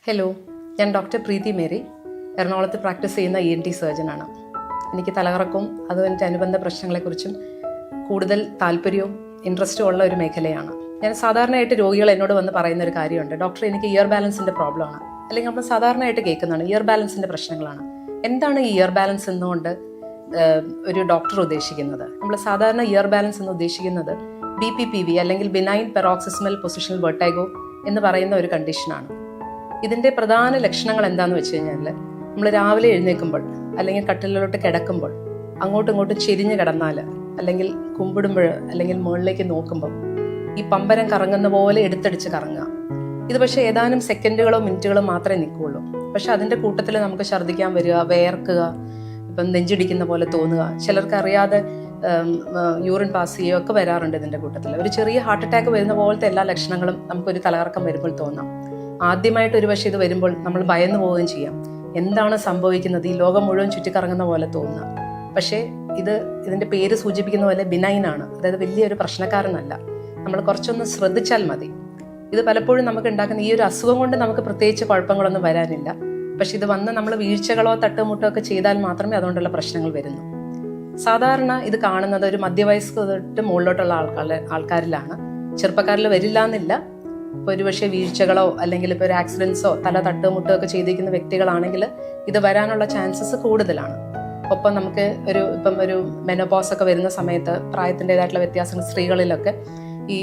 Hello, ഞാൻ doctor പ്രീതി Mary, എറണാകുളത്ത് practice ചെയ്യുന്ന ENT സർജനാണ്. എനിക്ക് തലകറക്കവും അതുപോലെ അനുബന്ധ പ്രശ്നങ്ങളെക്കുറിച്ചും കൂടുതൽ താല്പര്യവും ഇൻട്രസ്റ്റും ഉള്ള ഒരു മേഖലയാണ്. ഞാൻ സാധാരണയായിട്ട് രോഗികൾ എന്നോട് വന്ന് പറയുന്ന ഒരു കാര്യമുണ്ട്, ഡോക്ടർ എനിക്ക് ഇയർ ബാലൻസിൻ്റെ പ്രോബ്ലമാണ്, അല്ലെങ്കിൽ നമ്മൾ സാധാരണയായിട്ട് കേൾക്കുന്നതാണ് ഇയർ ബാലൻസിൻ്റെ പ്രശ്നങ്ങളാണ്. എന്താണ് ഈ ഇയർ ബാലൻസ് എന്നുകൊണ്ട് ഒരു ഡോക്ടർ ഉദ്ദേശിക്കുന്നത്? നമ്മൾ സാധാരണ ഇയർ ബാലൻസ് എന്ന് ഉദ്ദേശിക്കുന്നത് BPPV അല്ലെങ്കിൽ ബിനൈൻ പെറോക്സിസ്മൽ പൊസിഷണൽ വെർട്ടൈഗോ എന്ന് പറയുന്ന ഒരു കണ്ടീഷനാണ്. ഇതിൻ്റെ പ്രധാന ലക്ഷണങ്ങൾ എന്താണെന്ന് വെച്ച് കഴിഞ്ഞാൽ, നമ്മൾ രാവിലെ എഴുന്നേൽക്കുമ്പോൾ അല്ലെങ്കിൽ കട്ടിലോട്ട് കിടക്കുമ്പോൾ അങ്ങോട്ടും ഇങ്ങോട്ടും ചെരിഞ്ഞ് കിടന്നാൽ, അല്ലെങ്കിൽ കുമ്പിടുമ്പോൾ, അല്ലെങ്കിൽ മുകളിലേക്ക് നോക്കുമ്പോൾ ഈ പമ്പരം കറങ്ങുന്ന പോലെ എടുത്തടിച്ച് കറങ്ങുക. ഇത് പക്ഷേ ഏതാനും സെക്കൻഡുകളോ മിനിറ്റുകളോ മാത്രമേ നിൽക്കുകയുള്ളൂ. പക്ഷെ അതിൻ്റെ കൂട്ടത്തിൽ നമുക്ക് ഛർദ്ദിക്കാൻ വരിക, വേർക്കുക, ഇപ്പം നെഞ്ചിടിക്കുന്ന പോലെ തോന്നുക, ചിലർക്ക് അറിയാതെ യൂറിൻ പാസ് ചെയ്യുകയോ ഒക്കെ വരാറുണ്ട്. ഇതിൻ്റെ കൂട്ടത്തിൽ ഒരു ചെറിയ ഹാർട്ട് അറ്റാക്ക് വരുന്ന പോലത്തെ എല്ലാ ലക്ഷണങ്ങളും നമുക്കൊരു തലകറക്കം വരുമ്പോൾ തോന്നാം. ആദ്യമായിട്ട് ഒരു പക്ഷേ ഇത് വരുമ്പോൾ നമ്മൾ ഭയന്നു പോവുകയും ചെയ്യാം. എന്താണ് സംഭവിക്കുന്നത്, ഈ ലോകം മുഴുവൻ ചുറ്റിക്കറങ്ങുന്ന പോലെ തോന്നുക. പക്ഷേ ഇതിൻ്റെ പേര് സൂചിപ്പിക്കുന്ന പോലെ ബിനൈൻ ആണ്, അതായത് വലിയൊരു പ്രശ്നക്കാരനല്ല. നമ്മൾ കുറച്ചൊന്ന് ശ്രദ്ധിച്ചാൽ മതി. ഇത് പലപ്പോഴും നമുക്ക് ഉണ്ടാക്കുന്ന ഈ ഒരു അസുഖം കൊണ്ട് നമുക്ക് പ്രത്യേകിച്ച് കുഴപ്പങ്ങളൊന്നും വരാനില്ല. പക്ഷെ ഇത് വന്ന് നമ്മൾ വീഴ്ചകളോ തട്ടുമുട്ടോ ഒക്കെ ചെയ്താൽ മാത്രമേ അതുകൊണ്ടുള്ള പ്രശ്നങ്ങൾ വരുന്നു. സാധാരണ ഇത് കാണുന്നത് ഒരു മധ്യവയസ്ക തൊട്ട് മുകളിലോട്ടുള്ള ആൾക്കാരിലാണ്. ചെറുപ്പക്കാരിൽ വരില്ല എന്നില്ല. ഇപ്പോൾ ഒരുപക്ഷെ വീഴ്ചകളോ അല്ലെങ്കിൽ ഇപ്പോൾ ഒരു ആക്സിഡൻസോ തല തട്ടുമുട്ടോ ഒക്കെ ചെയ്തിരിക്കുന്ന വ്യക്തികളാണെങ്കിൽ ഇത് വരാനുള്ള ചാൻസസ് കൂടുതലാണ്. ഒപ്പം നമുക്ക് ഒരു മെനോപോസ് ഒക്കെ വരുന്ന സമയത്ത്, പ്രായത്തിൻ്റെതായിട്ടുള്ള വ്യത്യാസങ്ങൾ സ്ത്രീകളിലൊക്കെ ഈ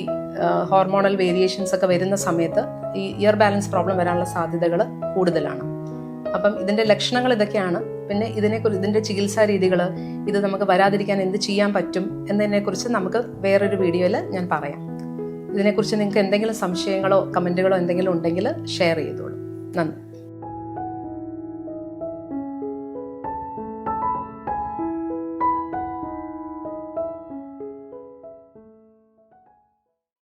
ഹോർമോണൽ വേരിയേഷൻസ് ഒക്കെ വരുന്ന സമയത്ത് ഈ ഇയർ ബാലൻസ് പ്രോബ്ലം വരാനുള്ള സാധ്യതകൾ കൂടുതലാണ്. അപ്പം ഇതിൻ്റെ ലക്ഷണങ്ങൾ ഇതൊക്കെയാണ്. പിന്നെ ഇതിൻ്റെ ചികിത്സാ രീതികൾ, ഇത് നമുക്ക് വരാതിരിക്കാൻ എന്ത് ചെയ്യാൻ പറ്റും എന്നതിനെക്കുറിച്ച് നമുക്ക് വേറൊരു വീഡിയോയിൽ ഞാൻ പറയാം. ഇതിനെക്കുറിച്ച് നിങ്ങൾക്ക് എന്തെങ്കിലും സംശയങ്ങളോ കമൻറ്റുകളോ എന്തെങ്കിലും ഉണ്ടെങ്കിൽ ഷെയർ ചെയ്തോളൂ. നന്ദി.